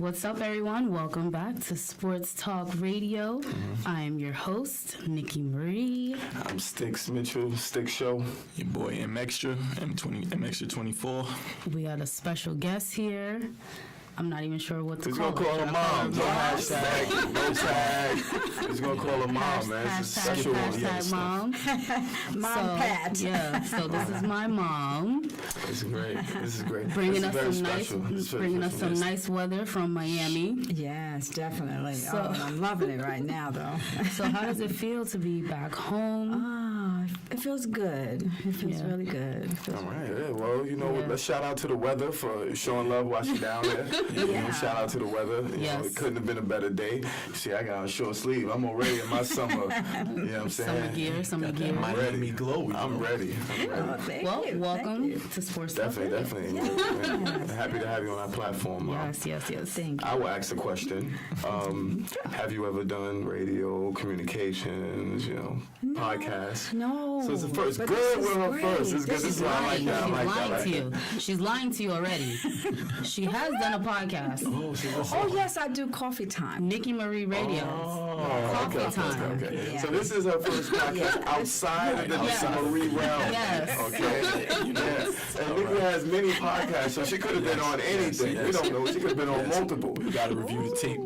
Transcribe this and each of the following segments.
What's up, everyone? Welcome back to Sports Talk Radio. I am your host, Niki Marie. I'm Stix Mitchell, Stix Show. Your boy M Extra, M Extra 24. We got a special guest here. I'm not even sure what to He's call gonna call her mom. No hashtag, no tag. He's gonna call her mom, man. It's a special one. Hashtag mom. Mom Pat. Yeah, so this is my mom. This is great. This is great. Bringing this us is some nice weather from Miami. Yes, definitely. So, I'm loving it right now, though. So how does it feel to be back home? It feels good. It feels really good. All right. Yeah, well, let's shout out to the weather for showing love while she's down there. Shout out to the weather. You know, it couldn't have been a better day. See, I got on short sleeve. I'm already in my summer. You know what I'm saying? Summer gear. I'm ready. Glow. I'm ready. Welcome to Sports Talk. Definitely. Happy to have you on our platform. Yes. Thank you. I will ask a question. Have you ever done radio, communications, podcasts? No. So it's the first. Good with her first. It's good. This is why I like that. She's lying to you. She's lying to you already. She has done a podcast. Oh, yes, I do Coffee Time. Niki Marie Radio. Coffee Time. Okay. Yeah. So this is her first podcast outside of the Niki Marie realm. Yes. Okay. And Niki has many podcasts, so she could have been on anything. We don't know. She could have been on multiple. You got to review the tape.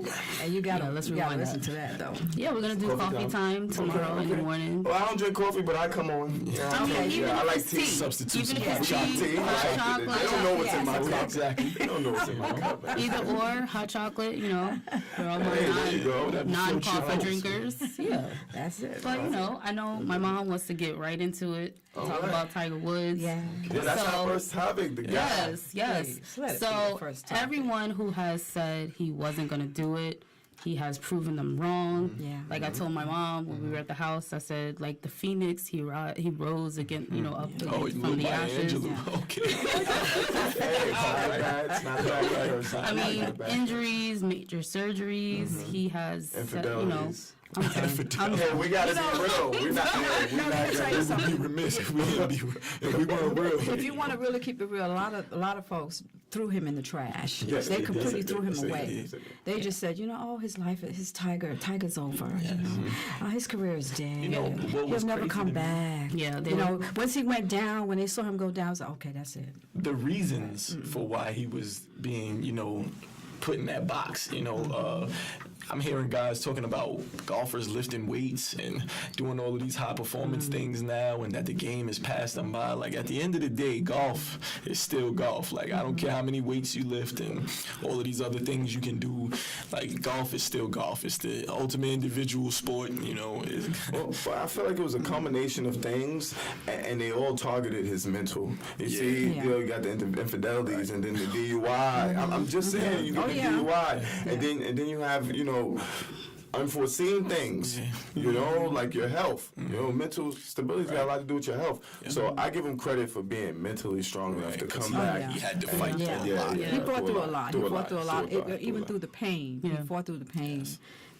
And you got to listen that. to that, though. Yeah, we're going to do coffee time tomorrow in the morning. Well, I don't drink coffee, but I come on. I like tea. Substitute Even some if it's hot tea, chocolate. hot chocolate. They don't know what's in my cup. Exactly. They don't know what's in my cup. Either or, hot chocolate, we're all There you go. non-coffee drinkers. Yeah. That's it. But, I know my mom wants to get right into it, talk about Tiger Woods. Yeah. That's our first topic, the guy. Yes. Please, let it be So the first topic. everyone who has said he wasn't going to do it, he has proven them wrong. Yeah. Like I told my mom when we were at the house, I said, like the phoenix, he rose again, up from the ashes. Okay. Hey, it's not bad. I mean, injuries, major surgeries. He has, Infidelities. I'm Yeah, we gotta be real. We're not It would be remiss if we weren't real. If you want to really keep it real, a lot of folks threw him in the trash. Yes, They they completely did. threw him They away. did. They just said, his life, Tiger's over. His career is dead. What was He'll never crazy come to me? back. Yeah, once he went down, when they saw him go down, I was like, okay, that's it. The reasons for why he was being, put in that box, I'm hearing guys talking about golfers lifting weights and doing all of these high performance things now, and that the game has passed them by. Like, at the end of the day, golf is still golf. Like, I don't care how many weights you lift and all of these other things you can do. Like, golf is still golf. It's the ultimate individual sport, Well, I feel like it was a combination of things, and they all targeted his mental. You see, you got the infidelities, and then the DUI. I'm just saying, you get the DUI, and then you have, unforeseen things, like your health. Mental stability's got a lot to do with your health. So I give him credit for being mentally strong enough to come back. He had to fight through a lot. He fought through a lot. Even through the pain. He fought through the pain.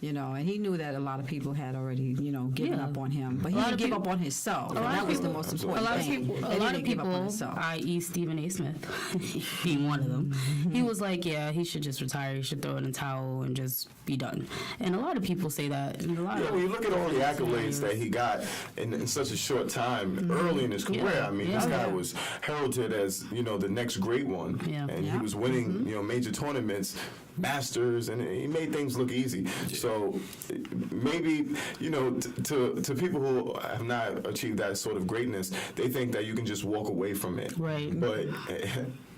And he knew that a lot of people had already, given up on him. But he didn't give up on himself. And that was the most important thing. A lot of people, i.e. Stephen A. Smith, being one of them, he was like, he should just retire. He should throw it in the towel and just be done. And a lot of people say that. And when you look at all the accolades that he got in such a short time early in his career, I mean, this guy was heralded as, the next great one. And he was winning, major tournaments, Masters, and he made things look easy. So maybe, to people who have not achieved that sort of greatness, they think that you can just walk away from it. Right. But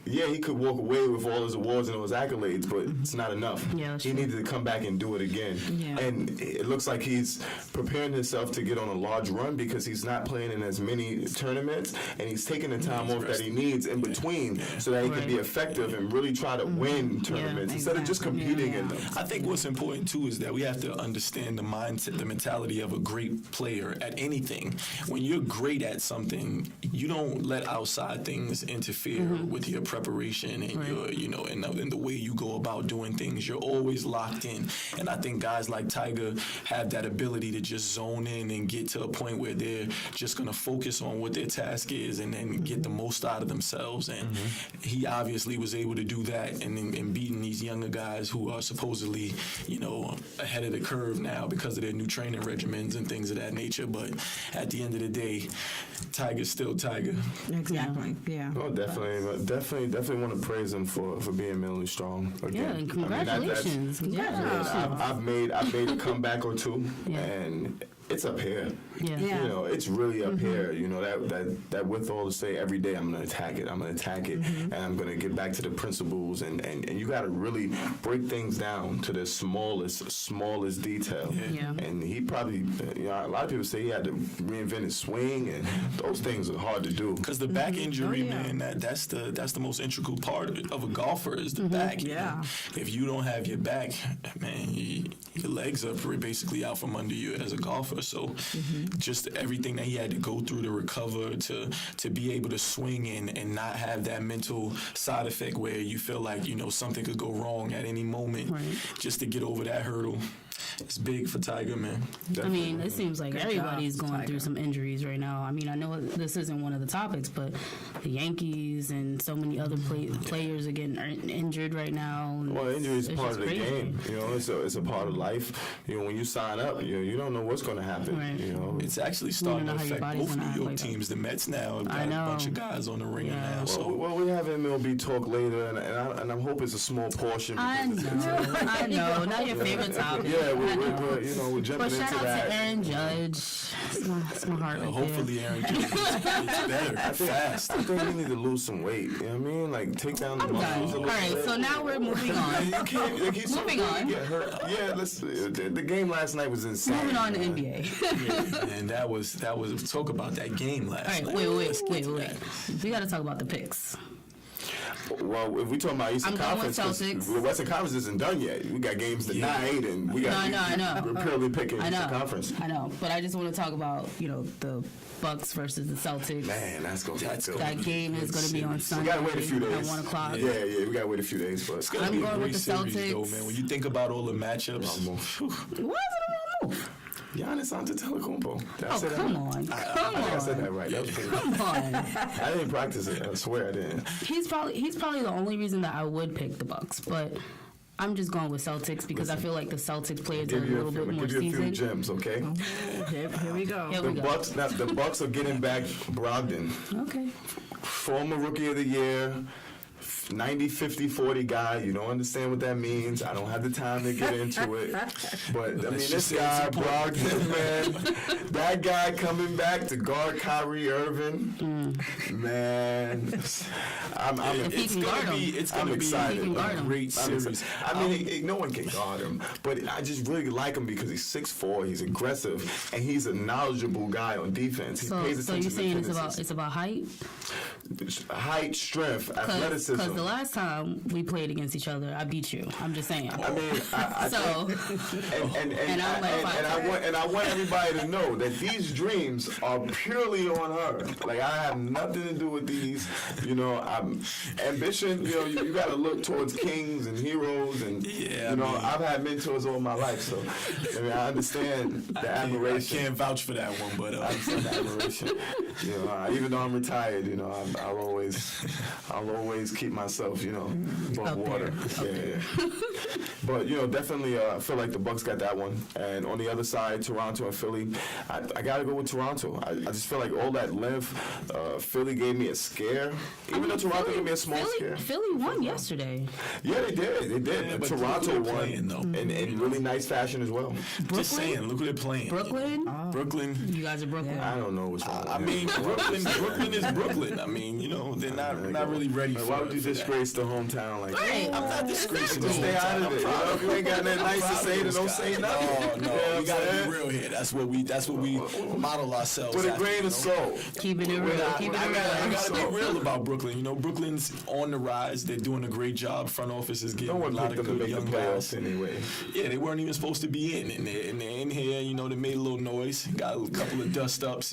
he could walk away with all his awards and all his accolades, but it's not enough. He needed to come back and do it again. And it looks like he's preparing himself to get on a large run because he's not playing in as many tournaments, and he's taking the time off that he needs in between so that he can be effective and really try to win tournaments instead of just competing in them. I think what's important too is that we have to understand the mindset, the mentality of a great player at anything. When you're great at something, you don't let outside things interfere with your presence. preparation and your, you know, and the way you go about doing things. You're always locked in. And I think guys like Tiger have that ability to just zone in and get to a point where they're just going to focus on what their task is and then get the most out of themselves. And he obviously was able to do that and beating these younger guys who are supposedly, you know, ahead of the curve now because of their new training regimens and things of that nature. But at the end of the day, Tiger's still Tiger. Exactly. Yeah. Oh, definitely want to praise him for being mentally strong again. Yeah, and congratulations. I've made a comeback or two, and it's up here. Yeah. You know, it's really up here. You know, that with all to say every day I'm gonna attack it. And I'm gonna get back to the principles and you gotta really break things down to the smallest detail. Yeah. And he probably, you know, a lot of people say he had to reinvent his swing, and those things are hard to do. Because the back injury, man, that's the most integral part of a golfer is the back. You know? If you don't have your back, man, your legs are basically out from under you as a golfer. So just everything that he had to go through to recover, to be able to swing and not have that mental side effect where you feel like, you know, something could go wrong at any moment, just to get over that hurdle. It's big for Tiger, man. Definitely. I mean, it seems like everybody's going through some injuries right now. I mean, I know this isn't one of the topics, but the Yankees and so many other players are getting injured right now. Well, injury is part of the game. You know, it's a part of life. You know, when you sign up, you don't know what's going to happen. Right. You know, it's actually starting to affect both New York teams. The Mets now have got a bunch of guys on the ringer now. So well, we have MLB talk later, and I hope it's a small portion. I know. Not your favorite topic. Yeah, we're jumping into that. But shout out to Aaron Judge. It's my heart right hopefully there. Aaron Judge gets better fast. I think he need to lose some weight. You know what I mean? Like, take down the muscles a little bit. All right, so now we're moving on. Moving on. Get hurt. Yeah, the game last night was insane. Moving on to NBA. And that was talk about that game last night. All right, wait. We got to talk about the picks. Well, if we talking about Eastern Conference, the Western Conference isn't done yet. We got games tonight, and we got. I know. We're purely picking Eastern Conference. I know, but I just want to talk about the Bucks versus the Celtics. Man, that's gonna be good. That game is going to be on Sunday. We gotta wait a few days. At 1 o'clock. Yeah, we gotta wait a few days, but it's gonna be a great series, though, man. When you think about all the matchups, why is it a wrong move? Giannis Antetokounmpo. Come on. I think I said that right. Come on. I didn't practice it. I swear I didn't. He's probably the only reason that I would pick the Bucks, but I'm just going with Celtics because I feel like the Celtics players are a little bit more seasoned. Give you a few gems, okay? Here we go. The Bucks are getting back Brogdon. Okay. Former Rookie of the Year. 90, 50, 40 guy. You don't understand what that means. I don't have the time to get into it. But, I mean, this guy, Brogdon, man, that guy coming back to guard Kyrie Irving, man, it's going to be a great series. I mean, no one can guard him, but I just really like him because he's 6'4", he's aggressive, and he's a knowledgeable guy on defense. He pays attention so you're saying it's about height? Height, strength, athleticism. Because the last time we played against each other, I beat you. I'm just saying. I mean, I want everybody to know that these dreams are purely on her. Like, I have nothing to do with these. You know, ambition. You know, you got to look towards kings and heroes, and I've had mentors all my life, so I mean, I understand the admiration. I can't vouch for that one, but I understand the admiration. You know, even though I'm retired, you know, I'll always keep myself, above water. But definitely, I feel like the Bucks got that one. And on the other side, Toronto and Philly, I gotta go with Toronto. I just feel like all that length, Philly gave me a scare. Even though Toronto gave me a small scare. Philly won yesterday. Yeah, they did. But Toronto won in really nice fashion as well. Brooklyn? Just saying, look who they're playing. Brooklyn? Brooklyn. You guys are Brooklyn. Yeah. I don't know what's wrong. I mean, Brooklyn is Brooklyn. I mean, they're not really ready for it. Why would you disgrace the hometown like that? I'm not disgracing the hometown. Stay out of it. If you ain't got nothing nice to say, then don't say nothing. No, we gotta be real here. That's what we model ourselves. With a grain of salt. Keeping it real. I gotta be real about Brooklyn. Brooklyn's on the rise. They're doing a great job. Front office is getting a lot of good young guys. Anyway. Yeah, they weren't even supposed to be in, and they're in here. They made a little noise. Got a couple of dust ups.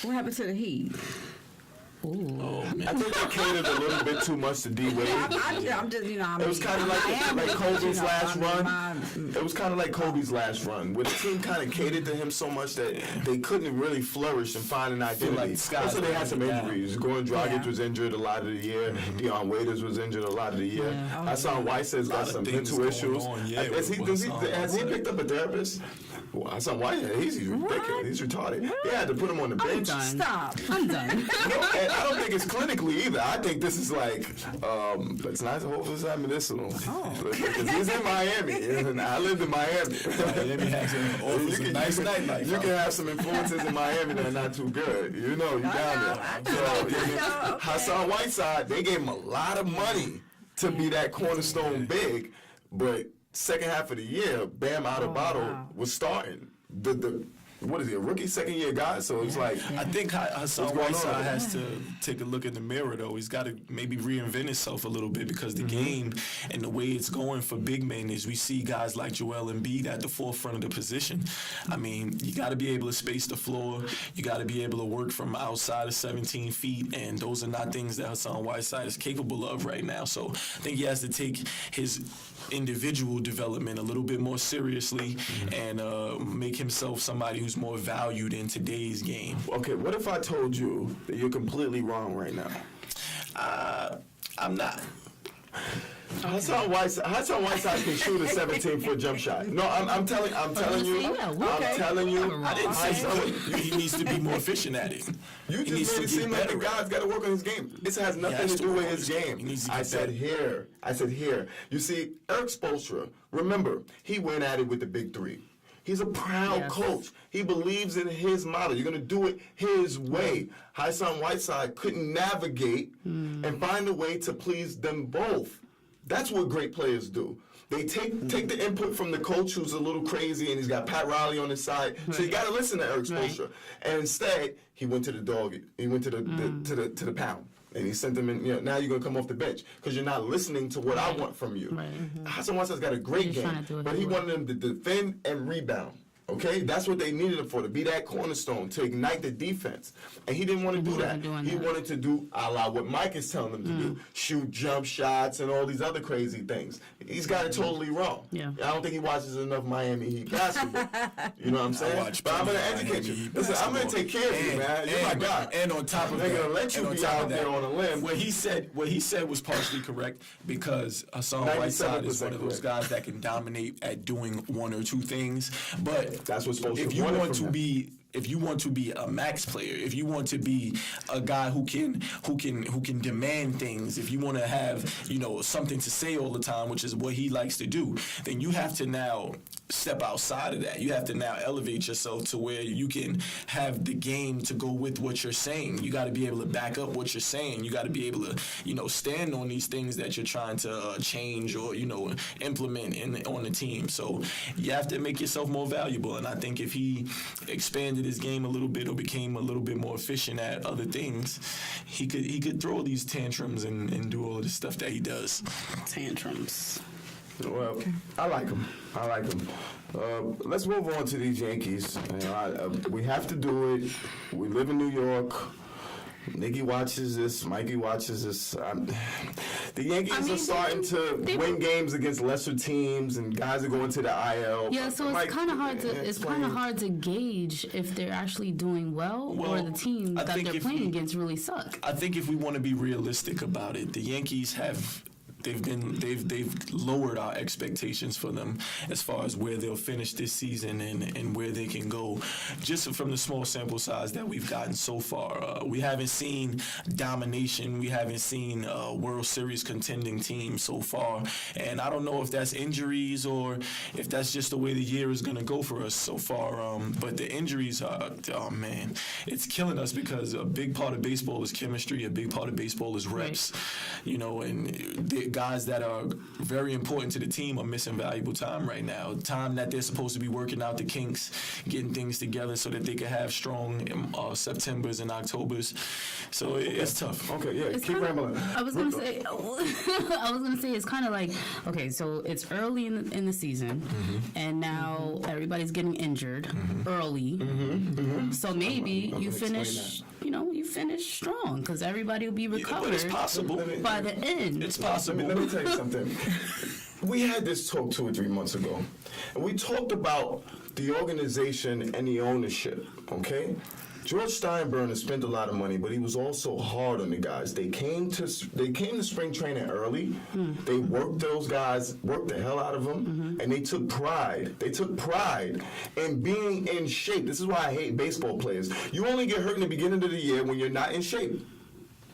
What happened to the Heat? Oh, man. I think they catered a little bit too much to D Wade. I'm just, It was kind of like Kobe's last run. It was kind of like Kobe's last run, where the team kind of catered to him so much that they couldn't really flourish and find an identity. Also, they had some injuries. Goran Dragic was injured a lot of the year. Deion Waiters was injured a lot of the year. Hassan Whiteside's got some mental issues. Has he picked up a therapist? Well, Hassan Whiteside, he's ridiculous. He's retarded. They had to put him on the bench. Stop. I'm done. And I don't think it's clinically either. I think this is like, it's nice to hope this is medicinal. Because he's in Miami. And I lived in Miami. Miami has a nice nightlife. You can have some influences in Miami that are not too good. You know, you down there. So, Hassan Whiteside, they gave him a lot of money to be that cornerstone big, but second half of the year, Bam Adebayo was starting. What is he, a rookie, second-year guy? So it's like... I think Hassan Whiteside has to take a look in the mirror, though. He's got to maybe reinvent himself a little bit because the game and the way it's going for big men is we see guys like Joel Embiid at the forefront of the position. I mean, you got to be able to space the floor. You got to be able to work from outside of 17 feet, and those are not things that Hassan Whiteside is capable of right now. So I think he has to take his individual development a little bit more seriously and make himself somebody who's more valued in today's game. Okay, what if I told you that you're completely wrong right now? I'm not. Hassan Whiteside can shoot a 17-foot jump shot. No, I'm telling you. I'm telling you. I didn't say he needs to be more efficient at it. You just made it seem like the guy's got to work on his game. This has nothing to do with his game. I said here. You see, Eric Spoelstra, remember, he went at it with the big three. He's a proud coach. He believes in his model. You're going to do it his way. Hassan Whiteside couldn't navigate and find a way to please them both. That's what great players do. They take the input from the coach who's a little crazy and he's got Pat Riley on his side. Right. So you got to listen to Eric Spoelstra. And instead, he went to the dog. He went to the pound. And he sent them in, now you're going to come off the bench because you're not listening to what I want from you. Right. Hassan Whiteside's got a great game, but he wanted them to defend and rebound. Okay, that's what they needed him for, to be that cornerstone, to ignite the defense. And he didn't want to do that. He wanted to do a la what Mike is telling him to do, shoot jump shots and all these other crazy things. He's got it totally wrong. Yeah. I don't think he watches enough Miami Heat basketball. You know what I'm saying? But I'm going to educate you. Listen, I'm going to take care of you, man. You're my guy. And on top of that, they're going to let you be out there on a limb. What he said was partially correct because Hassan Whiteside is one of those guys that can dominate at doing one or two things. But that's what's supposed if you want to be if you want to be a max player, if you want to be a guy who can demand things, if you want to have, something to say all the time, which is what he likes to do, then you have to now step outside of that. You have to now elevate yourself to where you can have the game to go with what you're saying. You got to be able to back up what you're saying. You got to be able to, stand on these things that you're trying to change or, implement on the team. So you have to make yourself more valuable. And I think if he expanded his game a little bit or became a little bit more efficient at other things, he could throw these tantrums and do all of the stuff that he does. Tantrums. Well, I like him. Let's move on to these Yankees. We have to do it. We live in New York. Niki watches this. Mikey watches this. The Yankees are starting to win games against lesser teams, and guys are going to the IL. Yeah, so it's kind of hard to gauge if they're actually doing well or the team that they're playing against really suck. I think if we want to be realistic about it, the Yankees have. They've lowered our expectations for them as far as where they'll finish this season and where they can go, just from the small sample size that we've gotten so far. We haven't seen domination. We haven't seen a World Series contending team so far, and I don't know if that's injuries or if that's just the way the year is going to go for us so far. But the injuries are, it's killing us because a big part of baseball is chemistry. A big part of baseball is reps, and the guys that are very important to the team are missing valuable time right now. Time that they're supposed to be working out the kinks, getting things together so that they can have strong Septembers and Octobers. So it's tough. Okay, yeah, keep rambling. I was gonna say it's kind of like, okay, so it's early in the season, and now everybody's getting injured early. So maybe you finish finish strong because everybody will be recovered. But it's possible. By the end. It's possible. Let me tell you something. We had this talk 2 or 3 months ago, and we talked about the organization and the ownership, okay? George Steinbrenner spent a lot of money, but he was also hard on the guys. They came to spring training early. They worked those guys, worked the hell out of them, and they took pride. They took pride in being in shape. This is why I hate baseball players. You only get hurt in the beginning of the year when you're not in shape.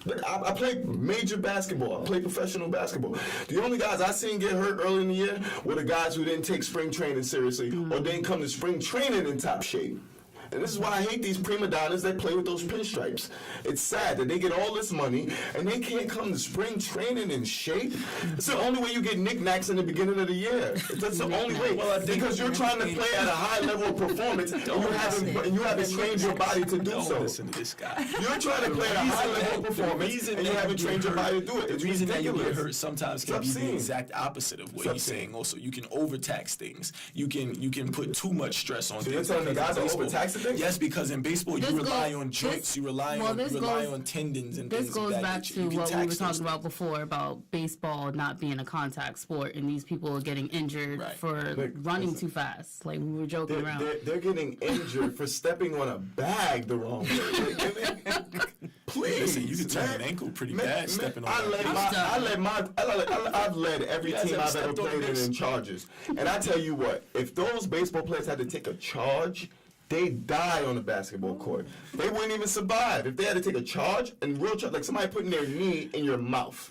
Look, I played major basketball. I played professional basketball. The only guys I seen get hurt early in the year were the guys who didn't take spring training seriously or didn't come to spring training in top shape. And this is why I hate these prima donnas that play with those pinstripes. It's sad that they get all this money and they can't come to spring training in shape. It's the only way you get knickknacks in the beginning of the year. That's the only way. Because you're trying to play at a high level of performance and you haven't trained your body to do so. Listen to this guy. You're trying to play at a high level of performance and you haven't trained your body to do it. It's the reason ridiculous. that you get hurt sometimes can be the exact opposite of what he's saying. Also, you can overtax things. You can put too much stress on things. You're telling the guys to overtax the things? Yes, because in baseball you rely on joints, you rely on tendons and things. This goes back to what we were talking about before about baseball not being a contact sport, and these people are getting injured for running too fast. Like we were joking around. They're getting injured for stepping on a bag the wrong way. Please, listen, you can turn an ankle pretty bad stepping on. I've led every team I've ever played in charges, and I tell you what, if those baseball players had to take a charge, they die on the basketball court. They wouldn't even survive if they had to take a charge and real charge, like somebody putting their knee in your mouth.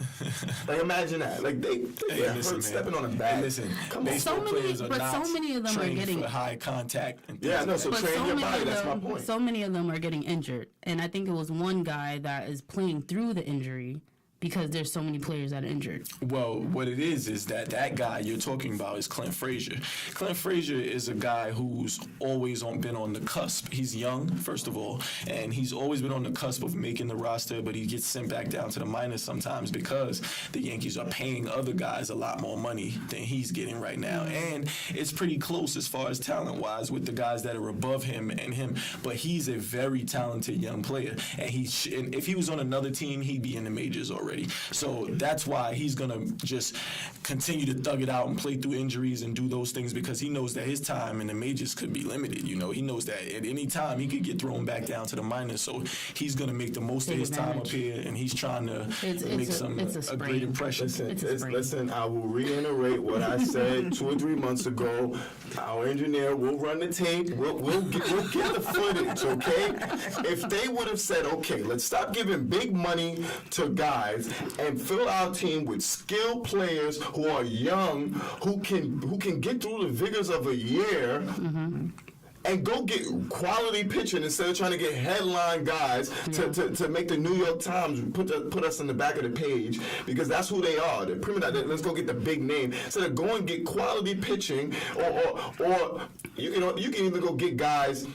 Like imagine that. Like they hurt stepping on a bag. Listen, come on. So many of them are getting for high contact. And yeah, no. So train your body. That's my point. So many of them are getting injured, and I think it was one guy that is playing through the injury. Because there's so many players that are injured. Well, what it is that guy you're talking about is Clint Frazier. Clint Frazier is a guy who's always been on the cusp. He's young, first of all, and he's always been on the cusp of making the roster, but he gets sent back down to the minors sometimes because the Yankees are paying other guys a lot more money than he's getting right now. And it's pretty close as far as talent-wise with the guys that are above him and him. But he's a very talented young player, and and if he was on another team, he'd be in the majors already. So that's why he's going to just continue to thug it out and play through injuries and do those things because he knows that his time in the majors could be limited. You know, he knows that at any time he could get thrown back down to the minors. So he's going to make the most of his time up here, and he's trying to make a great impression. Listen, I will reiterate what I said 2 or 3 months ago. Our engineer will run the tape. We'll get the footage, okay? If they would have said, okay, let's stop giving big money to guys and fill our team with skilled players who are young, who can get through the vigors of a year, and go get quality pitching instead of trying to get headline guys to make the New York Times put us in the back of the page because that's who they are. They're let's go get the big name instead of go and get quality pitching, or you can even go get guys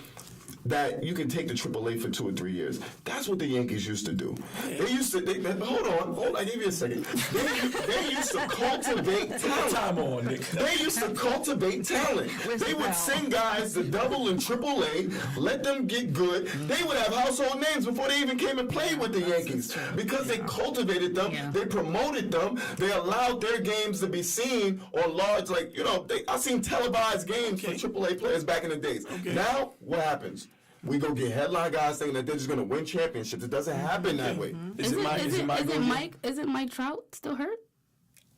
that you can take to AAA for 2 or 3 years. That's what the Yankees used to do. They used to. Hold on. I give you a second. They used to cultivate talent. Time on, Nick. They used to cultivate talent. They would send guys to Double and AAA, let them get good. They would have household names before they even came and played with the Yankees because they cultivated them. Yeah. They promoted them. They allowed their games to be seen on large, I seen televised games for AAA players back in the days. Okay. Now, what happens? We go get headline guys thinking that they're just going to win championships. It doesn't happen that way. Isn't Mike Trout still hurt?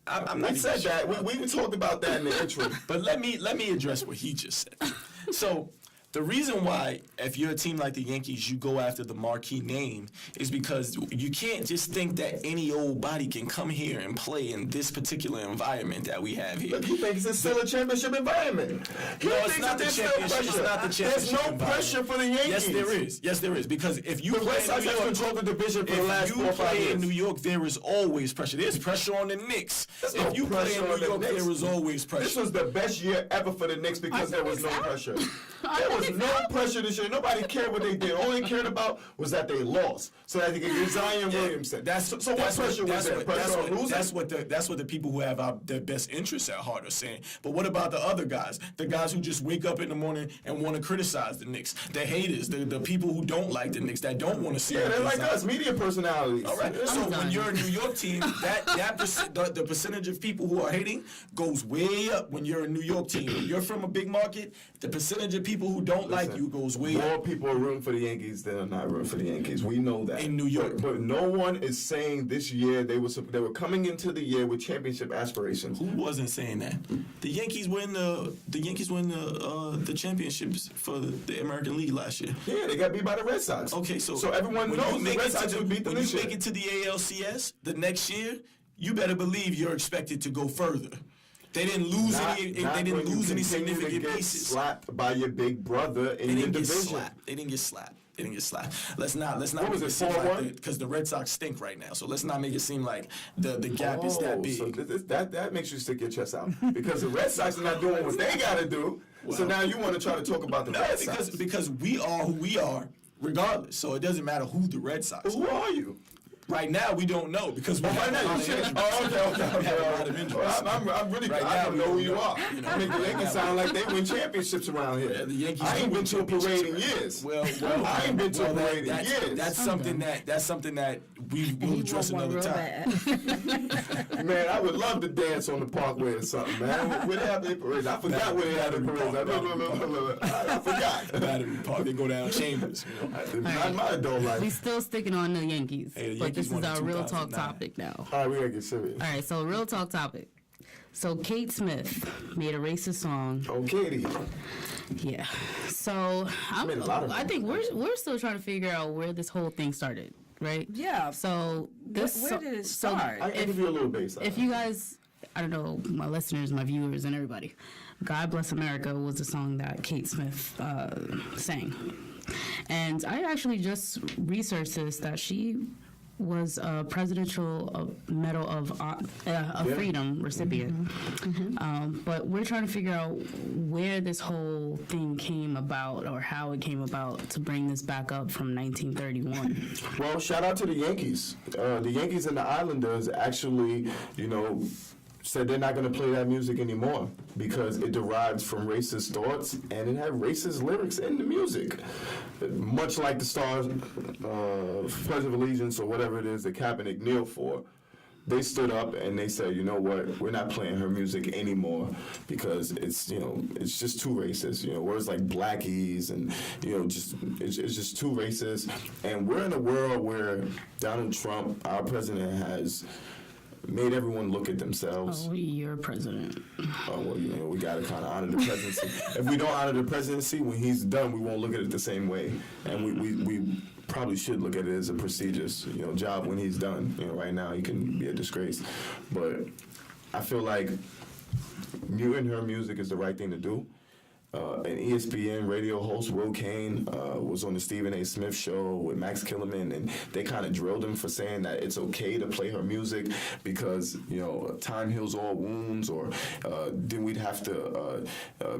I'm not said that. We talked about that in the intro. But let me address what he just said. So the reason why, if you're a team like the Yankees, you go after the marquee name is because you can't just think that any old body can come here and play in this particular environment that we have here. Look, he thinks it's still a championship environment. It's not the championship. It's not the championship. There's no pressure for the Yankees. Yes, there is. Because if you play in New York, control the division for the last 4 or 5 years. In New York, there is always pressure. There's pressure on the Knicks. If you play in New York, there is always pressure. This was the best year ever for the Knicks because there was no pressure. There was was no pressure this year. Nobody cared what they did. All they cared about was that they lost, so that they could get Zion Williamson. So what pressure was there? That's what the people who have their best interests at heart are saying. But what about the other guys? The guys who just wake up in the morning and want to criticize the Knicks, the haters, the people who don't like the Knicks, that don't want to see. Yeah, they're like us, media personalities. All right. So when you're a New York team, the percentage of people who are hating goes way up. When you're a New York team, when you're from a big market, the percentage of people who don't like you goes way up. More people are rooting for the Yankees than are not rooting for the Yankees. We know that in New York. But no one is saying this year they were coming into the year with championship aspirations. Who wasn't saying that? The Yankees win the championships for the American League last year. Yeah, they got beat by the Red Sox. Okay, so everyone knows the Red Sox would beat them this year. When you make it to the ALCS the next year, you better believe you're expected to go further. They didn't lose any significant pieces. Slapped by your big brother in your division. They didn't get slapped. Let's not what was make it, seem 4-1? like because the Red Sox stink right now. So let's not make it seem like the gap is that big. So that makes you stick your chest out because the Red Sox are not doing what they got to do. Well, so now you want to try to talk about the Red Sox because we are who we are, regardless. So it doesn't matter who the Red Sox. Who are you? Right now, we don't know because right now you changed. I'm really. Right I don't know who you are. I mean, the Yankees sound like they win championships around here. Yeah, the Yankees. I ain't been to a parade in years. Well, I ain't been to a parade in years. That's something that we will address another time. Man, I would love to dance on the Parkway or something, man. Where they have their parades? I forgot where they have their parades. I forgot. Battery Park. They go down Chambers. Not my adult life. We still sticking on the Yankees, but this is our real talk topic now. All right, we gotta get serious. All right, so real talk topic. So Kate Smith made a racist song. Oh, Katie. Yeah. So I think we're still trying to figure out where this whole thing started, right? Yeah. So where did it start? I can give you a little bass. If you guys, I don't know, my listeners, my viewers, and everybody, "God Bless America" was the song that Kate Smith sang, and I actually just researched this that she was a Presidential Medal of Freedom recipient. But we're trying to figure out where this whole thing came about or how it came about to bring this back up from 1931. Well, shout out to the Yankees. The Yankees and the Islanders actually, said they're not going to play that music anymore because it derives from racist thoughts and it had racist lyrics in the music. Much like the Stars Pledge of Allegiance or whatever it is that Kaepernick kneeled for. They stood up and they said, you know what, we're not playing her music anymore because it's just too racist. Words like blackies and, it's just too racist. And we're in a world where Donald Trump, our president, has made everyone look at themselves. Oh, you're president. Oh, well, we got to kind of honor the presidency. If we don't honor the presidency, when he's done, we won't look at it the same way. And we probably should look at it as a prestigious, job when he's done. Right now he can be a disgrace. But I feel like muting her music is the right thing to do. An ESPN radio host, Will Kane, was on the Stephen A. Smith show with Max Kellerman, and they kind of drilled him for saying that it's okay to play her music because, time heals all wounds, or then we'd have to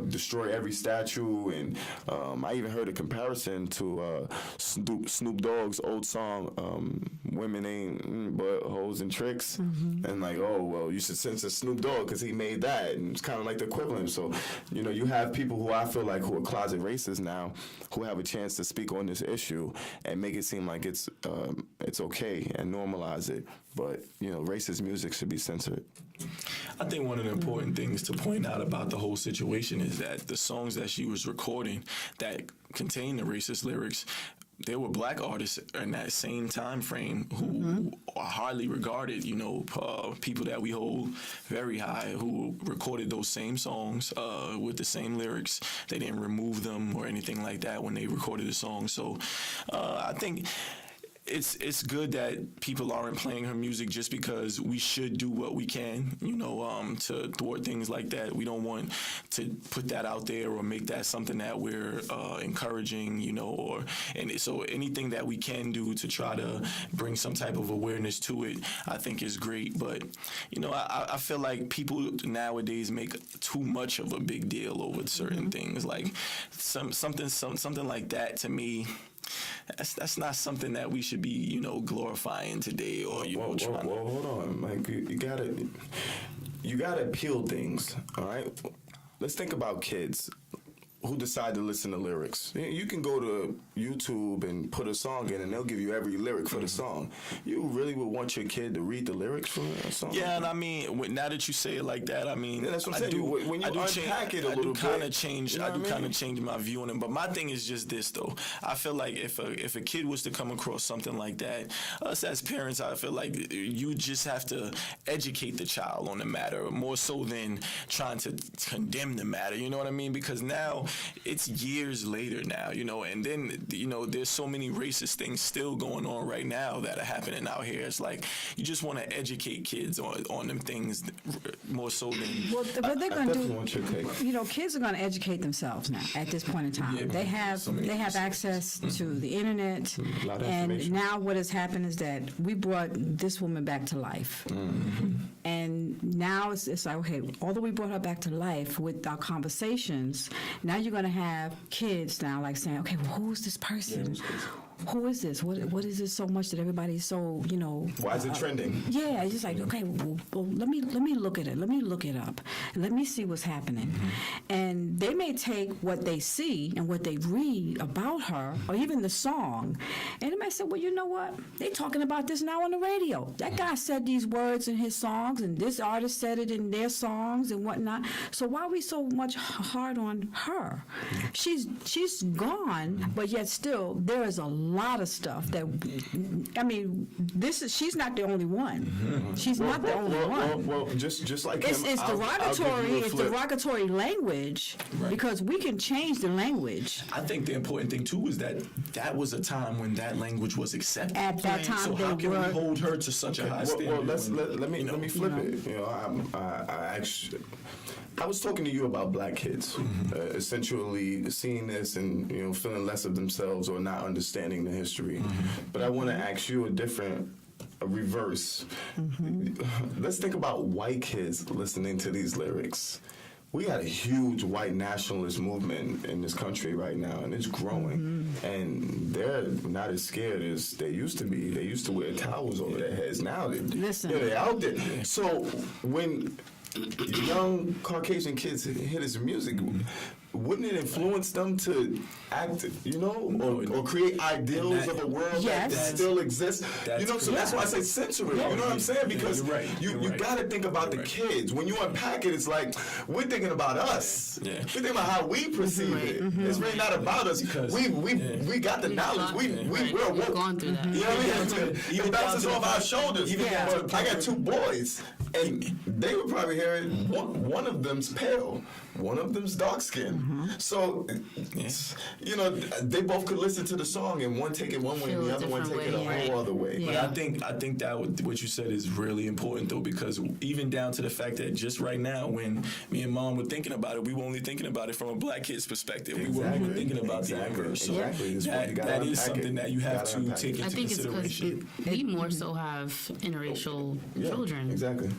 destroy every statue. And I even heard a comparison to Snoop Dogg's old song, Women Ain't But Hoes and Tricks. And like, oh, well, you should censor Snoop Dogg because he made that. And it's kind of like the equivalent. So, you have people who I feel like who are closet racists now, who have a chance to speak on this issue and make it seem like it's okay and normalize it. But racist music should be censored. I think one of the important things to point out about the whole situation is that the songs that she was recording that contain the racist lyrics, there were black artists in that same time frame who are highly regarded, people that we hold very high, who recorded those same songs with the same lyrics. They didn't remove them or anything like that when they recorded the song. So I think it's good that people aren't playing her music just because we should do what we can, to thwart things like that. We don't want to put that out there or make that something that we're encouraging, and so anything that we can do to try to bring some type of awareness to it, I think is great. But, I feel like people nowadays make too much of a big deal over certain things. Like something like that, to me, that's not something that we should be, glorifying today or trying. Well, hold on, Mike. You gotta appeal things. All right. Let's think about kids who decide to listen to lyrics. You can go to YouTube and put a song in, and they'll give you every lyric for the song. You really would want your kid to read the lyrics for a song? Yeah, and I mean, now that you say it like that, I mean, yeah, that's what I'm saying. When you unpack it a little bit, I do kind of change my view on it. But my thing is just this, though. I feel like if a kid was to come across something like that, us as parents, I feel like you just have to educate the child on the matter more so than trying to condemn the matter. You know what I mean? Because now it's years later now, and then, there's so many racist things still going on right now that are happening out here. It's like you just want to educate kids on them things more so than. Well, what they're going to do, kids are going to educate themselves now at this point in time. Yeah, they have access to the internet, and now what has happened is that we brought this woman back to life, and now it's like, okay, although we brought her back to life with our conversations, now you're going to have kids now like saying, okay, well, who's this person? Who is this? What is this so much that everybody's so, Why is it trending? Yeah, it's just like, okay, well, let me look at it. Let me look it up. Let me see what's happening. And they may take what they see and what they read about her, or even the song, and they might say, well, you know what? They talking about this now on the radio. That guy said these words in his songs, and this artist said it in their songs and whatnot. So why are we so much hard on her? She's gone, but yet still there is a lot of stuff that, I mean, she's not the only one. She's not the only one. Well, just like it's him, derogatory. It's derogatory language, because we can change the language. I think the important thing too is that was a time when that language was accepted. At that time, so how can we hold her to such a high standard? Well, let me flip it. I was talking to you about black kids, essentially seeing this and feeling less of themselves or not understanding the history. But I want to ask you a reverse. Let's think about white kids listening to these lyrics. We got a huge white nationalist movement in this country right now, and it's growing. And they're not as scared as they used to be. They used to wear towels over their heads. Now they're out there. So when young Caucasian kids hear this music, wouldn't it influence them to act, or create ideals of a world that still exists? So that's why I say censor it. You know what I'm saying? Because you got to think about the kids. When you unpack it, it's like we're thinking about us. We're thinking about how we perceive it. It's really not about us. We got the knowledge. We're woke. Gone through that. You know what I mean? It bounces off our shoulders. I got two boys, and they would probably hear it. One of them's pale. One of them's dark skinned. So, they both could listen to the song and one take it one way and the other one take it a whole other way. Yeah. But I think that what you said is really important, though, because even down to the fact that just right now, when me and Mom were thinking about it, we were only thinking about it from a black kid's perspective. We weren't even thinking about the younger. So that is something that you have to take into consideration. I think it's because we more so have interracial children. Exactly.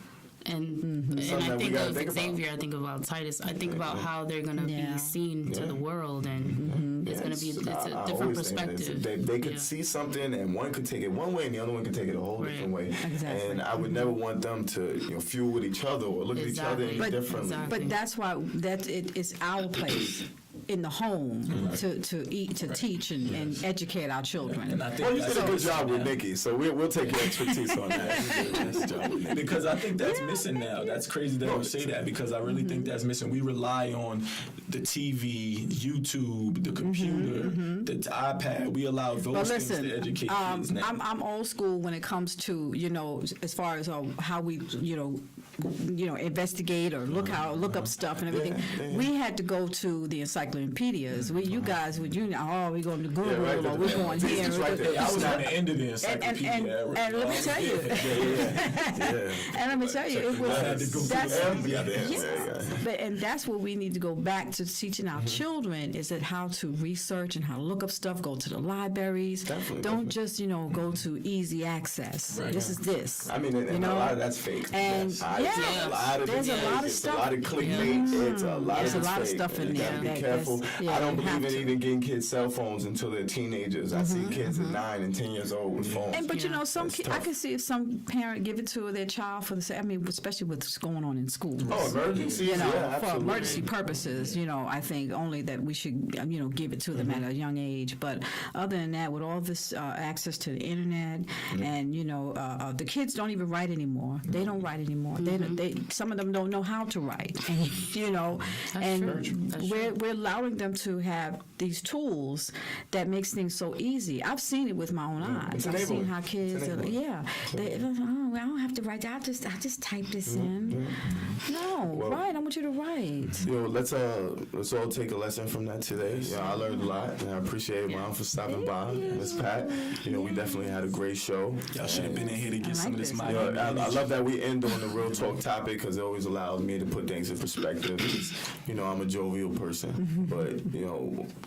And I think of Xavier, I think about Titus, I think about how they're going to be seen to the world, and it's going to be it's a different perspective. They could see something, and one could take it one way, and the other one could take it a whole different way. Exactly. And I would never want them to fuel with each other or look at each other differently. But that's why it's our place in the home to teach and educate our children. And I think well, you did a good job with Niki, so we'll take your expertise on that. Because I think that's missing now. That's crazy that you say that, because I really think that's missing. We rely on the TV, YouTube, the computer, the iPad. We allow those things to educate kids now. I'm old school when it comes to, as far as how we, investigate or look up stuff and everything. Yeah. We had to go to the encyclopedias. You guys would we're going to Google right, or we're going here. it's right there. I was on the end of the encyclopedia. And let me tell you, and let me tell you, it was I had to go and that's what we need to go back to teaching our children is that how to research and how to look up stuff. Go to the libraries. Don't just go to easy access. Right. This is this. I mean, and a lot of that's fake. And there's a lot of there's a lot of it's stuff. a lot of clickbait. It's a lot There's of a lot of fake. stuff in You there gotta be that- careful. that's- I don't you have believe in to. even getting kids cell phones until they're teenagers. I see kids at 9 and 10 years old with phones. And but some It's I tough. can see if some parent give it to their child for especially with what's going on in schools. Oh, emergencies? You know, Yeah, for absolutely. emergency purposes, I think only that we should, give it to them at a young age. But other than that, with all this access to the internet, and the kids don't even write anymore. They don't write anymore. They some of them don't know how to write. And we're allowing them to have these tools that makes things so easy. I've seen it with my own eyes. It's I've seen enabling. how kids, It's enabling. I don't have to write that. I just type this in. No, write. I want you to write. Let's all take a lesson from that today. I learned a lot, and I appreciate Mom for stopping by. Miss Pat, we definitely had a great show. Y'all should have been in here to get I some like of this this. mighty I love that we end on the real talk topic because it always allows me to put things in perspective. 'Cause, I'm a jovial person, but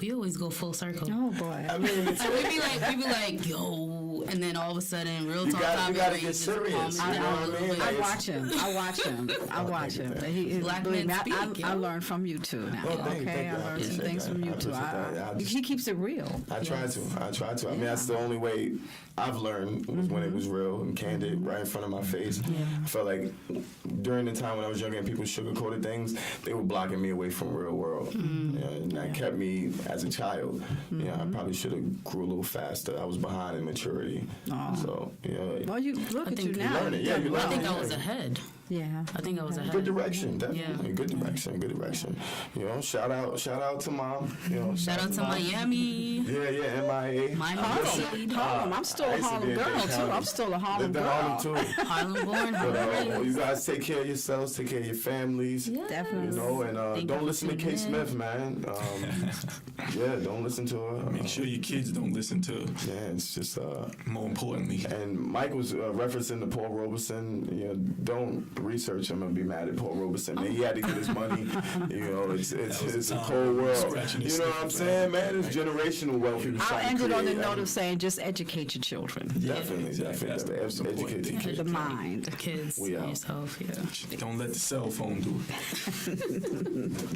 We always go full circle. Oh boy. I mean, it's, So we be like, yo, and then all of a sudden, real you talk gotta topic. get where you just serious. calm it You know down a what I little mean? bit. I It's- watch him. I watch him. Black Believe men me, speak, I yo. learned from you too. Now, Well, thank you, okay, thank you. I I learned some appreciate things that. from you I too. appreciate that. I just- He keeps it real. I try to. I mean, that's the only way I've learned was when it was real and candid right in front of my face. I felt like during the time when I was younger and people sugarcoated things, they were blocking me away from real world. And that kept me as a child. I probably should have grew a little faster. I was behind in maturity. So, Well, you look at you think- now. learn it. Yeah, you learn I think it. I was ahead. Yeah. I think I was ahead. Good direction, definitely. Yeah. Good direction. Shout out to Mom. Shout out to Mom. Miami. Yeah, MIA. Miami. Harlem. I'm still I a used to Harlem be in girl Dade too. County. I'm still a Harlem Lived in girl. Harlem too. Harlem born, But Harlem you raised. guys take care of yourselves, take care of your families. Definitely. And Thank you don't for listen to K. tuning in. Smith, man. Don't listen to her. Make sure your kids don't listen to it. Yeah, it's just. More importantly. And Mike was referencing to Paul Robeson. Don't research him and be mad at Paul Robeson. Man, he had to get his money. It's a cold world. Scratching his You know what I'm skin, saying, man? It's generational wealth. he was I'll trying to end it on the create. note of saying just educate your children. Definitely. That's the most Educate important the thing. kids. The mind. Kids, We out. yourself, yeah. Don't let the cell phone do it.